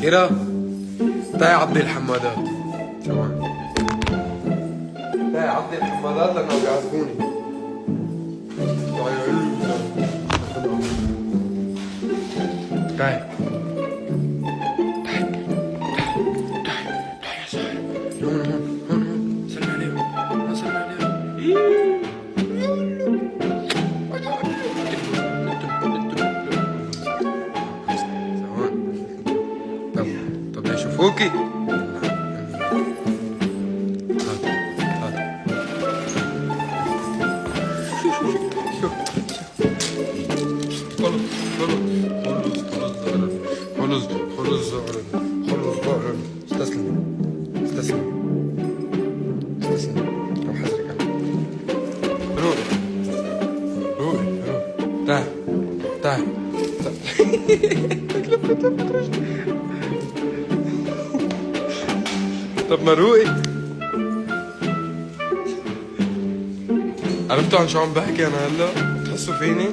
كيرا تعي عضي الحمادات. ثواني تعي عضي الحمادات لانه بيعذبوني. تعي يا سهر. هون سلم عليهم. سلم عليهم. طب يشوفوكي. خلص استسلم طب حذرك انا. روحي تعال لفت رجلي. طب ما روقي. عرفتوا عن شو عم بحكي انا هلا؟ بتحسوا فيني؟